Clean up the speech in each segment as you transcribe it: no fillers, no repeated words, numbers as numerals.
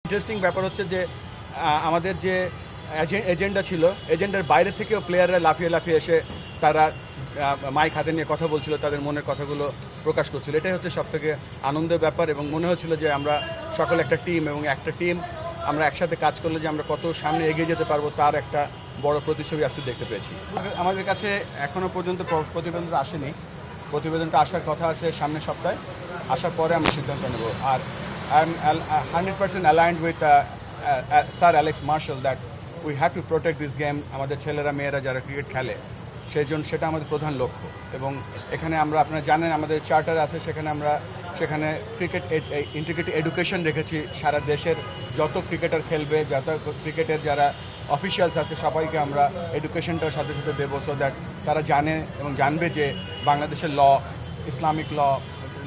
Interesting ব্যাপার হচ্ছে যে আমাদের যে এজেন্ডা ছিল, এজেন্ডার বাইরে থেকেও প্লেয়াররা লাফিয়ে লাফিয়ে এসে তারা মাইক হাতে নিয়ে কথা বলছিল, তাদের মনের কথাগুলো প্রকাশ করছিল। এটাই হচ্ছে সবথেকে আনন্দের ব্যাপার এবং মনে হচ্ছিল যে আমরা সকলে একটা টিম, এবং একটা টিম আমরা একসাথে কাজ করলে যে আমরা কত সামনে এগিয়ে যেতে পারবো তার একটা বড় প্রতিচ্ছবি আজকে দেখতে পেয়েছি। আমাদের কাছে এখনও পর্যন্ত প্রতিবেদনটা আসেনি, প্রতিবেদনটা আসার কথা আছে সামনের সপ্তাহে, আসার পরে আমরা সিদ্ধান্ত নেব। আর I am 100% aligned with sir Alex Marshall that we have to protect this game. আমাদের ছেলেরা মেয়েরা যারা ক্রিকেট খেলে সেই জন্য সেটা আমাদের প্রধান লক্ষ্য। এবং এখানে আমরা, আপনারা জানেন আমাদের চার্টার আছে, সেখানে ক্রিকেট ইন্টিগ্রেটেড এডুকেশন রেখেছি। সারা দেশের যত ক্রিকেটার খেলবে, যত ক্রিকেটের যারা অফিসিয়ালস আছে সবাইকে আমরা এডুকেশনটার সাথে সাথে দেবো, সো দ্যাট তারা জানে এবং জানবে যে বাংলাদেশের ল, ইসলামিক ল,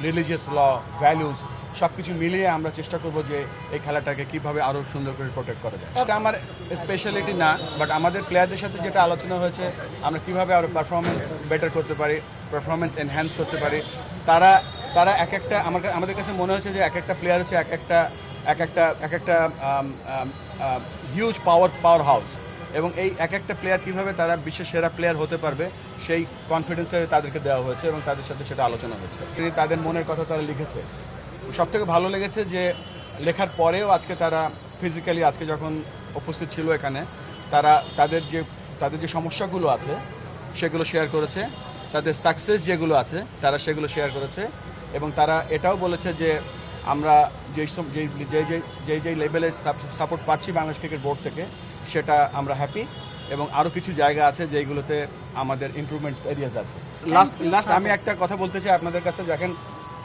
রিলিজিয়াস ল, ভ্যালুজ সব কিছু মিলিয়ে আমরা চেষ্টা করব যে এই খেলাটাকে কীভাবে আরও সুন্দর করে প্রোটেক্ট করা যায়। এটা আমার স্পেশালিটি না, বাট আমাদের প্লেয়ারদের সাথে যেটা আলোচনা হয়েছে আমরা কীভাবে আরও পারফরমেন্স বেটার করতে পারি, পারফরমেন্স এনহ্যান্স করতে পারি। তারা এক একটা আমাদের কাছে মনে হচ্ছে যে এক একটা প্লেয়ার হচ্ছে এক একটা হিউজ পাওয়ার হাউস, এবং এই এক একটা প্লেয়ার কীভাবে তারা বিশ্বের সেরা প্লেয়ার হতে পারবে সেই কনফিডেন্সটা তাদেরকে দেওয়া হয়েছে এবং তাদের সাথে সেটা আলোচনা হয়েছে। তাদের মনের কথা তারা লিখেছে। সবথেকে ভালো লেগেছে যে লেখার পরেও আজকে তারা ফিজিক্যালি আজকে যখন উপস্থিত ছিল এখানে, তারা তাদের যে সমস্যাগুলো আছে সেগুলো শেয়ার করেছে, তাদের সাকসেস যেগুলো আছে তারা সেগুলো শেয়ার করেছে, এবং তারা এটাও বলেছে যে আমরা যেই লেভেলে সাপোর্ট পাচ্ছি বাংলাদেশ ক্রিকেট বোর্ড থেকে সেটা আমরা হ্যাপি, এবং আরও কিছু জায়গা আছে যেগুলোতে আমাদের ইমপ্রুভমেন্টস এরিয়াস আছে। লাস্ট আমি একটা কথা বলতে চাই আপনাদের কাছে। দেখেন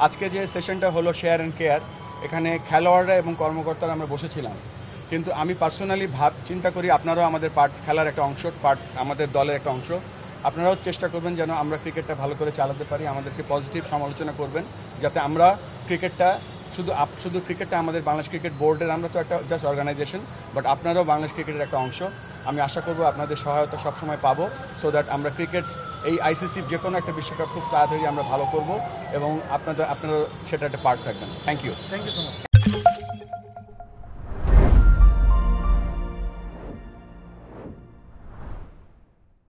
আজকে যে সেশনটা হলো শেয়ার অ্যান্ড কেয়ার, এখানে খেলোয়াড়রা এবং কর্মকর্তারা আমরা বসেছিলাম, কিন্তু আমি পার্সোনালি চিন্তা করি আপনারাও আমাদের খেলার একটা অংশ, আমাদের দলের একটা অংশ। আপনারাও চেষ্টা করবেন যেন আমরা ক্রিকেটটা ভালো করে চালাতে পারি, আমাদেরকে পজিটিভ সমালোচনা করবেন যাতে আমরা ক্রিকেটটা শুধু ক্রিকেটটা আমাদের বাংলাদেশ ক্রিকেট বোর্ডের, আমরা তো একটা জাস্ট অর্গানাইজেশন, বাট আপনারাও বাংলাদেশ ক্রিকেটের একটা অংশ। আমি আশা করব আপনাদের সহায়তা সবসময় পাবো, সো দ্যাট আমরা ক্রিকেট এই আইসিসি যে কোনো একটা বিশ্বকাপ খুব তাড়াতাড়ি আমরা ভালো করব, এবং আপনারা সেটা একটা পার্ট থাকবেন। Thank you so much.